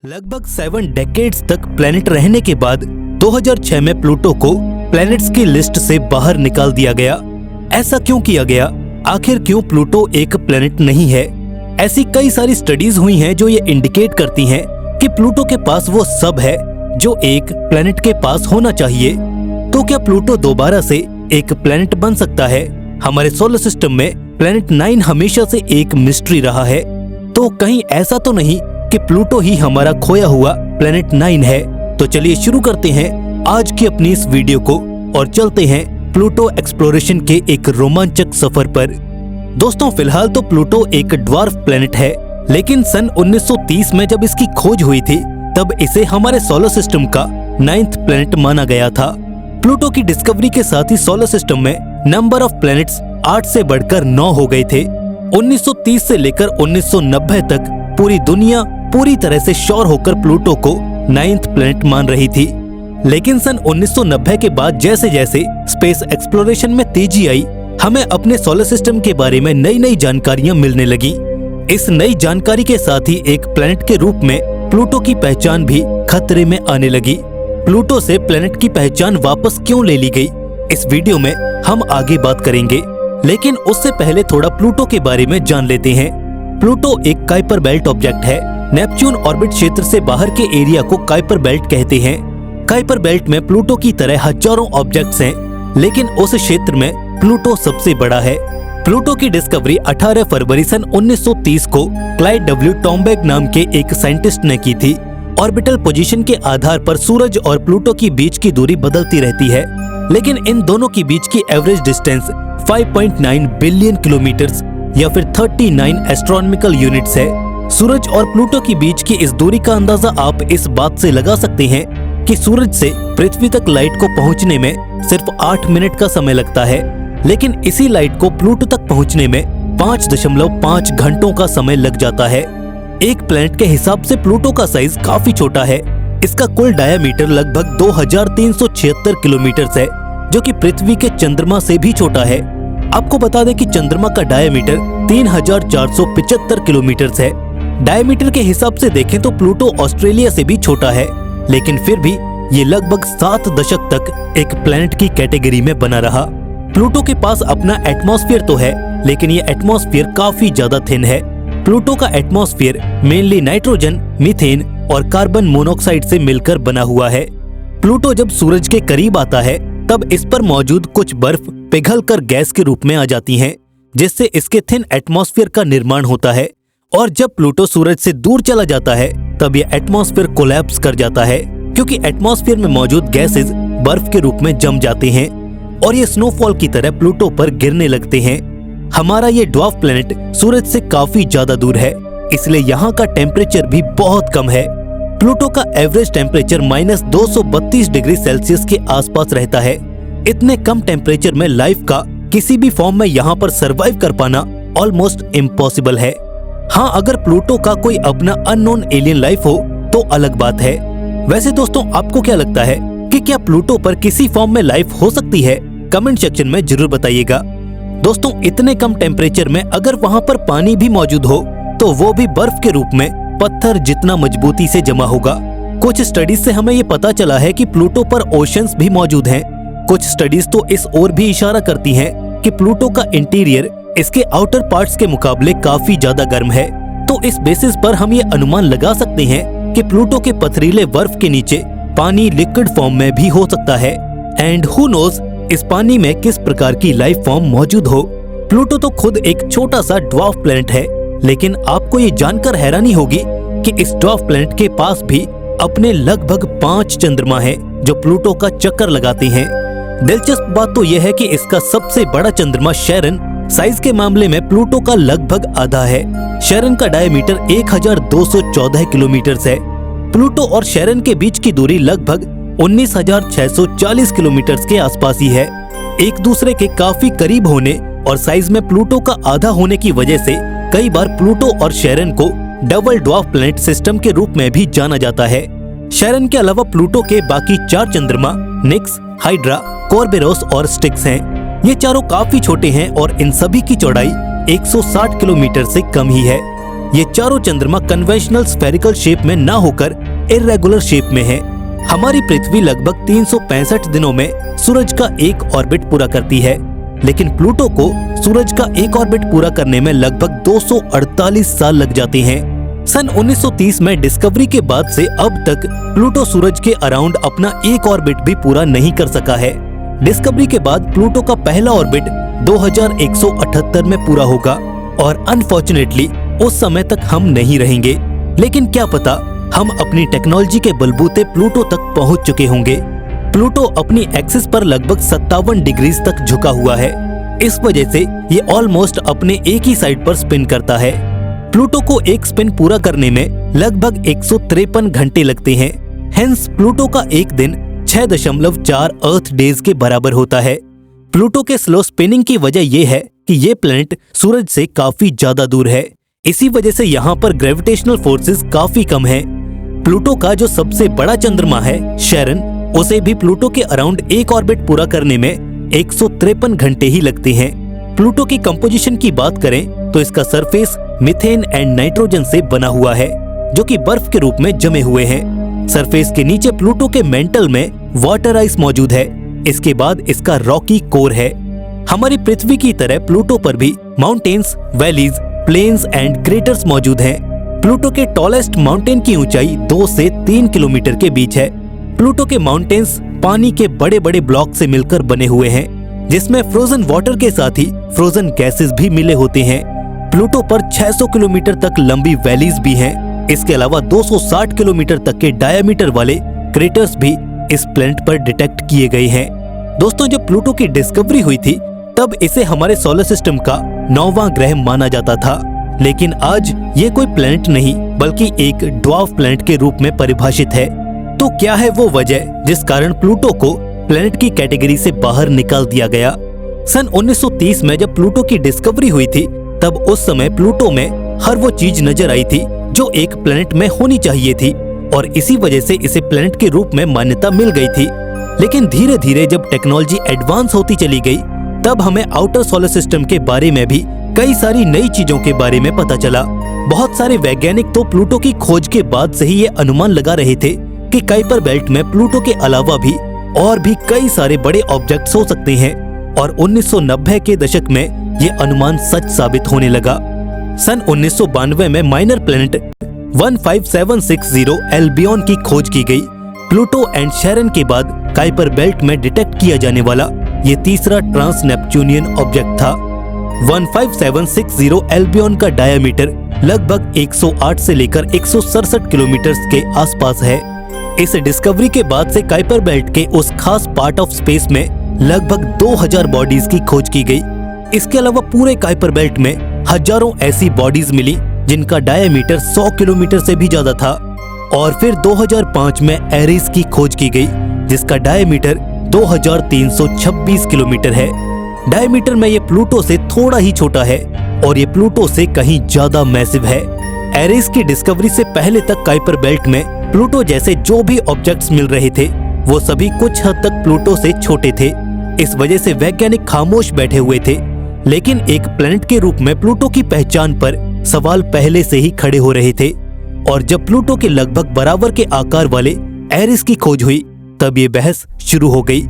लगभग 7 डेकेड्स तक प्लेनेट रहने के बाद 2006 में प्लूटो को प्लैनेट्स की लिस्ट से बाहर निकाल दिया गया। ऐसा क्यों किया गया? आखिर क्यों प्लूटो एक प्लेनेट नहीं है? ऐसी कई सारी स्टडीज हुई हैं जो ये इंडिकेट करती हैं कि प्लूटो के पास वो सब है जो एक प्लेनेट के पास होना चाहिए। तो क्या प्लूटो दोबारा से एक प्लेनेट बन सकता है? हमारे सोलर सिस्टम में प्लेनेट 9 हमेशा से एक मिस्ट्री रहा है, तो कहीं ऐसा तो नहीं कि प्लूटो ही हमारा खोया हुआ प्लेनेट 9 है? तो चलिए शुरू करते हैं आज की अपनी इस वीडियो को और चलते हैं प्लूटो एक्सप्लोरेशन के एक रोमांचक सफर पर। दोस्तों, फिलहाल तो प्लूटो एक ड्वार्फ प्लेनेट है, लेकिन सन 1930 में जब इसकी खोज हुई थी तब इसे हमारे सोलर सिस्टम का 9th प्लेनेट माना गया था। प्लूटो की डिस्कवरी के साथ ही सोलर सिस्टम में नंबर ऑफ प्लैनेट्स 8 से बढ़कर 9 हो गए थे। 1930 से लेकर 1990 तक पूरी दुनिया पूरी तरह से श्योर होकर प्लूटो को 9th प्लेनेट मान रही थी, लेकिन सन 1990 के बाद जैसे जैसे स्पेस एक्सप्लोरेशन में तेजी आई, हमें अपने सोलर सिस्टम के बारे में नई नई जानकारियां मिलने लगी। इस नई जानकारी के साथ ही एक प्लेनेट के रूप में प्लूटो की पहचान भी खतरे में आने लगी। प्लूटो से प्लेनेट की पहचान वापस क्यों ले ली गई, इस वीडियो में हम आगे बात करेंगे, लेकिन उससे पहले थोड़ा प्लूटो के बारे में जान लेते हैं। प्लूटो एक काइपर बेल्ट ऑब्जेक्ट है। नेपच्यून ऑर्बिट क्षेत्र से बाहर के एरिया को काइपर बेल्ट कहते हैं। काइपर बेल्ट में प्लूटो की तरह हजारों ऑब्जेक्ट्स हैं, लेकिन उस क्षेत्र में प्लूटो सबसे बड़ा है। प्लूटो की डिस्कवरी 18 फरवरी सन 1930 को क्लाइड डब्ल्यू टॉम्बैक नाम के एक साइंटिस्ट ने की थी। ऑर्बिटल पोजीशन के आधार पर सूरज और प्लूटो की बीच की दूरी बदलती रहती है, लेकिन इन दोनों की बीच की एवरेज डिस्टेंस 5.9 बिलियन किलोमीटर्स या फिर 39 एस्ट्रोनॉमिकल यूनिट्स है। सूरज और प्लूटो की बीच की इस दूरी का अंदाजा आप इस बात से लगा सकते हैं कि सूरज से पृथ्वी तक लाइट को पहुंचने में सिर्फ 8 मिनट का समय लगता है, लेकिन इसी लाइट को प्लूटो तक पहुंचने में 5.5 घंटों का समय लग जाता है। एक प्लेनेट के हिसाब से प्लूटो का साइज काफी छोटा है। इसका कुल डायमीटर लगभग 2376 किलोमीटर है, जो कि पृथ्वी के चंद्रमा से भी छोटा है। आपको बता दें कि चंद्रमा का डायमीटर 3475 किलोमीटर है। डायमीटर के हिसाब से देखें तो प्लूटो ऑस्ट्रेलिया से भी छोटा है, लेकिन फिर भी ये लगभग 7 दशक तक एक प्लेनेट की कैटेगरी में बना रहा। प्लूटो के पास अपना एटमॉस्फेयर तो है, लेकिन ये एटमॉस्फेयर काफी ज्यादा थिन है। प्लूटो का एटमॉस्फेयर मेनली नाइट्रोजन, मीथेन और कार्बन मोनोऑक्साइड से मिलकर बना हुआ है। प्लूटो जब सूरज के करीब आता है तब इस पर मौजूद कुछ बर्फ पिघलकर गैस के रूप में आ जाती हैं, जिससे इसके थिन एटमॉस्फेयर का निर्माण होता है। और जब प्लूटो सूरज से दूर चला जाता है तब यह एटमॉस्फेयर कोलैप्स कर जाता है, क्योंकि एटमॉस्फेयर में मौजूद गैसेस बर्फ के रूप में जम जाते हैं और ये स्नोफॉल की तरह प्लूटो पर गिरने लगते हैं। हमारा ये ड्वार्फ प्लेनेट सूरज से काफी ज्यादा दूर है, इसलिए यहाँ का टेम्परेचर भी बहुत कम है। प्लूटो का एवरेज टेम्परेचर -232 डिग्री सेल्सियस के आसपास रहता है। इतने कम टेम्परेचर में लाइफ का किसी भी फॉर्म में यहाँ पर सरवाइव कर पाना ऑलमोस्ट इम्पॉसिबल है। हाँ, अगर प्लूटो का कोई अपना अननोन एलियन लाइफ हो तो अलग बात है। वैसे दोस्तों, आपको क्या लगता है कि क्या प्लूटो पर किसी फॉर्म में लाइफ हो सकती है? कमेंट सेक्शन में जरूर बताइएगा। दोस्तों, इतने कम टेम्परेचर में अगर वहाँ पर पानी भी मौजूद हो तो वो भी बर्फ के रूप में पत्थर जितना मजबूती से जमा होगा। कुछ स्टडीज से हमें ये पता चला है कि प्लूटो पर ओशंस भी मौजूद हैं। कुछ स्टडीज तो इस ओर भी इशारा करती हैं कि प्लूटो का इंटीरियर इसके आउटर पार्ट्स के मुकाबले काफी ज्यादा गर्म है। तो इस बेसिस पर हम ये अनुमान लगा सकते हैं कि प्लूटो के पथरीले बर्फ के नीचे पानी लिक्विड फॉर्म में भी हो सकता है। एंड हु नोज, इस पानी में किस प्रकार की लाइफ फॉर्म मौजूद हो। प्लूटो तो खुद एक छोटा सा ड्वार्फ प्लेनेट है, लेकिन आपको ये जानकर हैरानी होगी कि इस ड्वार्फ प्लेनेट के पास भी अपने लगभग 5 चंद्रमा हैं जो प्लूटो का चक्कर लगाते हैं। दिलचस्प बात तो यह है कि इसका सबसे बड़ा चंद्रमा शेरन साइज के मामले में प्लूटो का लगभग आधा है। शेरन का डायमीटर 1214 किलोमीटर है। प्लूटो और शेरन के बीच की दूरी लगभग 19,640 किलोमीटर के आसपास ही है। एक दूसरे के काफी करीब होने और साइज में प्लूटो का आधा होने की वजह से कई बार प्लूटो और शेरन को डबल ड्वार्फ प्लेनेट सिस्टम के रूप में भी जाना जाता है। शेरन के अलावा प्लूटो के बाकी 4 चंद्रमा निक्स, हाइड्रा, कोरबेरोस और स्टिक्स हैं। ये चारों काफी छोटे हैं और इन सभी की चौड़ाई 160 किलोमीटर से कम ही है। ये चारों चंद्रमा कन्वेंशनल स्फेरिकल शेप में ना होकर इर्रेगुलर शेप में है। हमारी पृथ्वी लगभग 365 दिनों में सूरज का एक ऑर्बिट पूरा करती है, लेकिन प्लूटो को सूरज का एक ऑर्बिट पूरा करने में लगभग 248 साल लग जाते हैं। सन 1930 में डिस्कवरी के बाद से अब तक प्लूटो सूरज के अराउंड अपना एक ऑर्बिट भी पूरा नहीं कर सका है। डिस्कवरी के बाद प्लूटो का पहला ऑर्बिट 2178 में पूरा होगा और अनफॉर्चुनेटली उस समय तक हम नहीं रहेंगे। लेकिन क्या पता हम अपनी टेक्नोलॉजी के बलबूते प्लूटो तक पहुंच चुके होंगे। प्लूटो अपनी एक्सिस पर लगभग 57 डिग्रीज तक झुका हुआ है। इस वजह से ये ऑलमोस्ट अपने एक ही साइड पर स्पिन करता है। प्लूटो को एक स्पिन पूरा करने में लगभग 153 घंटे लगते हैं। हेंस प्लूटो का एक दिन 6.4 अर्थ डेज के बराबर होता है। प्लूटो के स्लो स्पिनिंग की वजह यह है कि ये प्लैनेट सूरज से काफी ज्यादा दूर है। इसी वजह से यहाँ पर ग्रेविटेशनल फोर्सेस काफी कम है। प्लूटो का जो सबसे बड़ा चंद्रमा है शैरन, उसे भी प्लूटो के अराउंड एक ऑर्बिट पूरा करने में 153 घंटे ही लगते हैं। प्लूटो की कंपोजिशन की बात करें तो इसका सरफेस मीथेन एंड नाइट्रोजन से बना हुआ है, जो कि बर्फ के रूप में जमे हुए हैं। सरफेस के नीचे प्लूटो के मेंटल में वाटर आइस मौजूद है। इसके बाद इसका रॉकी कोर है। हमारी पृथ्वी की तरह प्लूटो पर भी mountains, valleys, plains and craters मौजूद हैं। प्लूटो के टॉलेस्ट माउंटेन की ऊंचाई 2 से 3 किलोमीटर के बीच है। प्लूटो के माउंटेन्स पानी के बड़े बड़े ब्लॉक से मिलकर बने हुए हैं, जिसमें फ्रोजन वाटर के साथ ही फ्रोजन गैसेस भी मिले होते हैं। प्लूटो पर 600 किलोमीटर तक लंबी वैलीज भी हैं। इसके अलावा 260 किलोमीटर तक के डायमीटर वाले क्रेटर्स भी इस प्लैनेट पर डिटेक्ट किए गए हैं। दोस्तों, जब प्लूटो की डिस्कवरी हुई थी तब इसे हमारे सोलर सिस्टम का 9वां ग्रह माना जाता था, लेकिन आज ये कोई प्लैनेट नहीं बल्कि एक ड्वार्फ प्लैनेट के रूप में परिभाषित है। तो क्या है वो वजह जिस कारण प्लूटो को प्लैनेट की कैटेगरी से बाहर निकाल दिया गया? सन 1930 में जब प्लूटो की डिस्कवरी हुई थी तब उस समय प्लूटो में हर वो चीज नजर आई थी जो एक प्लैनेट में होनी चाहिए थी, और इसी वजह से इसे प्लैनेट के रूप में मान्यता मिल गई थी। लेकिन धीरे धीरे जब टेक्नोलॉजी एडवांस होती चली गई तब हमें आउटर सोलर सिस्टम के बारे में भी कई सारी नई चीजों के बारे में पता चला। बहुत सारे वैज्ञानिक तो प्लूटो की खोज के बाद से ही ये अनुमान लगा रहे थे कि कुइपर बेल्ट में प्लूटो के अलावा भी और भी कई सारे बड़े ऑब्जेक्ट्स हो सकते हैं, और 1990 के दशक में ये अनुमान सच साबित होने लगा। सन 1992 में माइनर प्लैनेट 15760 एल्बियन की खोज की गई। प्लूटो एंड शैरन के बाद कुइपर बेल्ट में डिटेक्ट किया जाने वाला ये तीसरा ट्रांस नेपच्यूनियन ऑब्जेक्ट था। 15760 एल्बियन का डायमीटर लगभग 108 से लेकर 167 किलोमीटर के आसपास है। इस डिस्कवरी के बाद से कुइपर बेल्ट के उस खास पार्ट ऑफ स्पेस में लगभग 2000 बॉडीज की खोज की गई। इसके अलावा पूरे कुइपर बेल्ट में हजारों ऐसी बॉडीज मिली जिनका डायमीटर 100 किलोमीटर से भी ज्यादा था। और फिर 2005 में एरिस की खोज की गई जिसका डायमीटर 2326 किलोमीटर है। डायमीटर में ये प्लूटो से थोड़ा ही छोटा है और ये प्लूटो से कहीं ज्यादा मैसिव है। एरिस की डिस्कवरी से पहले तक कुइपर बेल्ट में प्लूटो जैसे जो भी ऑब्जेक्ट्स मिल रहे थे वो सभी कुछ हद तक प्लूटो से छोटे थे। इस वजह से वैज्ञानिक खामोश बैठे हुए थे। लेकिन एक प्लैनेट के रूप में प्लूटो की पहचान पर सवाल पहले से ही खड़े हो रहे थे, और जब प्लूटो के लगभग बराबर के आकार वाले एरिस की खोज हुई तब ये बहस शुरू हो गई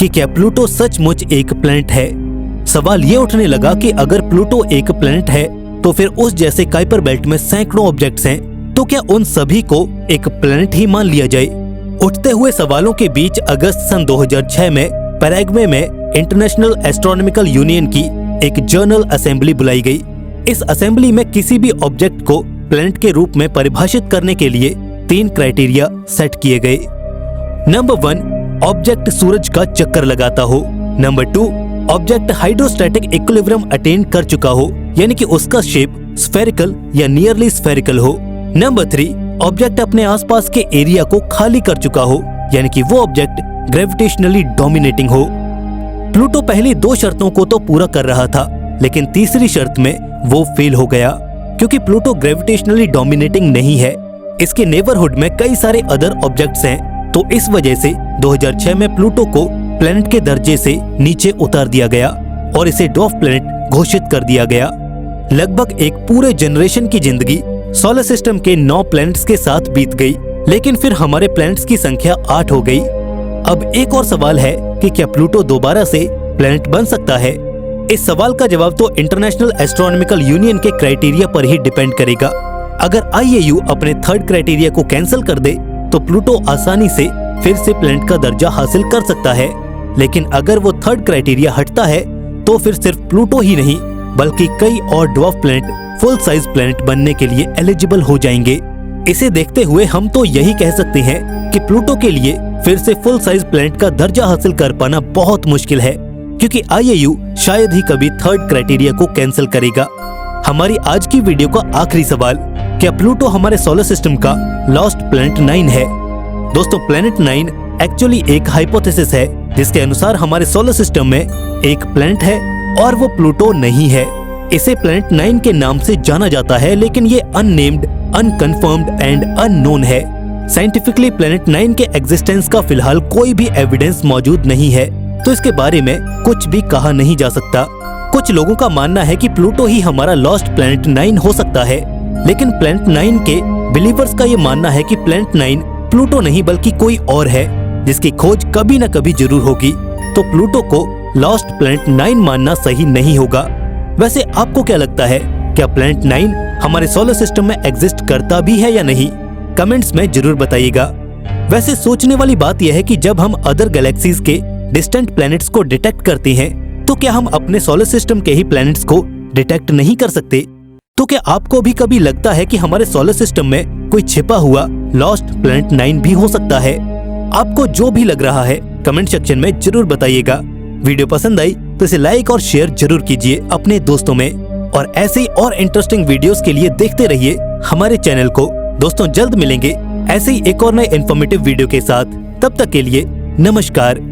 कि क्या प्लूटो सचमुच एक प्लैनेट है। सवाल ये उठने लगा कि अगर प्लूटो एक प्लैनेट है तो फिर उस जैसे कुइपर बेल्ट में सैकड़ों ऑब्जेक्ट्स हैं, तो क्या उन सभी को एक प्लैनेट ही मान लिया जाए? उठते हुए सवालों के बीच अगस्त सन 2006 में पैराग्वे में इंटरनेशनल एस्ट्रोनॉमिकल यूनियन की एक जर्नल असेंबली बुलाई गई। इस असेंबली में किसी भी ऑब्जेक्ट को प्लैनेट के रूप में परिभाषित करने के लिए 3 क्राइटेरिया सेट किए गए। नंबर 1, ऑब्जेक्ट सूरज का चक्कर लगाता हो। Number 2, object hydrostatic equilibrium attain कर चुका हो, यानी कि उसका शेप स्फेरिकल या नियरली स्फेरिकल हो। नंबर 3, ऑब्जेक्ट अपने आसपास के एरिया को खाली कर चुका हो, यानी कि वो ऑब्जेक्ट ग्रेविटेशनली डोमिनेटिंग हो। प्लूटो पहली 2 शर्तों को तो पूरा कर रहा था, लेकिन तीसरी शर्त में वो फेल हो गया क्योंकि प्लूटो ग्रेविटेशनली डोमिनेटिंग नहीं है। इसके नेबरहुड में कई सारे अदर ऑब्जेक्ट्स हैं, तो इस वजह से 2006 में प्लूटो को प्लैनेट के दर्जे से नीचे उतार दिया गया और इसे ड्वार्फ प्लैनेट घोषित कर दिया गया। लगभग एक पूरे जनरेशन की जिंदगी सोलर सिस्टम के 9 प्लैनेट्स के साथ बीत गई, लेकिन फिर हमारे प्लैनेट्स की संख्या 8 हो गई। अब एक और सवाल है कि क्या प्लूटो दोबारा से प्लैनेट बन सकता है? इस सवाल का जवाब तो इंटरनेशनल एस्ट्रोनॉमिकल यूनियन के क्राइटेरिया पर ही डिपेंड करेगा। अगर IAU अपने थर्ड क्राइटेरिया को कैंसिल कर दे तो प्लूटो आसानी से फिर से प्लैनेट का दर्जा हासिल कर सकता है, लेकिन अगर वो थर्ड क्राइटेरिया हटता है तो फिर सिर्फ प्लूटो ही नहीं बल्कि कई और dwarf planet full size planet बनने के लिए एलिजिबल हो जाएंगे। इसे देखते हुए हम तो यही कह सकते हैं कि प्लूटो के लिए फिर से फुल साइज प्लैनेट का दर्जा हासिल कर पाना बहुत मुश्किल है, क्योंकि IAU शायद ही कभी थर्ड क्राइटेरिया को कैंसिल करेगा। हमारी आज की वीडियो का आखिरी सवाल, क्या प्लूटो हमारे सोलर सिस्टम का लॉस्ट प्लैनेट 9 है? दोस्तों, प्लैनेट 9 एक्चुअली एक हाइपोथेसिस है जिसके अनुसार हमारे सोलर सिस्टम में एक प्लैनेट है और वो प्लूटो नहीं है। इसे प्लैनेट 9 के नाम से जाना जाता है, लेकिन ये अननेम्ड, अनकन्फर्म्ड एंड अननोन है। साइंटिफिकली प्लैनेट 9 के एग्जिस्टेंस का फिलहाल कोई भी एविडेंस मौजूद नहीं है, तो इसके बारे में कुछ भी कहा नहीं जा सकता। कुछ लोगों का मानना है कि प्लूटो ही हमारा लॉस्ट प्लैनेट 9 हो सकता है, लेकिन प्लैनेट 9 के बिलीवर्स का ये मानना है कि प्लैनेट 9 प्लूटो नहीं बल्कि कोई और है जिसकी खोज कभी न कभी जरूर होगी। तो प्लूटो को लॉस्ट प्लैनेट 9 मानना सही नहीं होगा। वैसे आपको क्या लगता है, क्या प्लैनेट 9 हमारे सोलर सिस्टम में एग्जिस्ट करता भी है या नहीं? कमेंट्स में जरूर बताइएगा। वैसे सोचने वाली बात यह है कि जब हम अदर गैलेक्सीज के डिस्टेंट प्लैनेट्स को डिटेक्ट करते हैं तो क्या हम अपने सोलर सिस्टम के ही प्लैनेट्स को डिटेक्ट नहीं कर सकते? तो क्या आपको भी कभी लगता है कि हमारे सोलर सिस्टम में कोई छिपा हुआ लॉस्ट प्लैनेट 9 भी हो सकता है? आपको जो भी लग रहा है कमेंट सेक्शन में जरूर बताइएगा। वीडियो पसंद आई तो इसे लाइक और शेयर जरूर कीजिए अपने दोस्तों में, और ऐसे ही और इंटरेस्टिंग वीडियोस के लिए देखते रहिए हमारे चैनल को। दोस्तों, जल्द मिलेंगे ऐसे ही एक और नए इन्फॉर्मेटिव वीडियो के साथ। तब तक के लिए नमस्कार।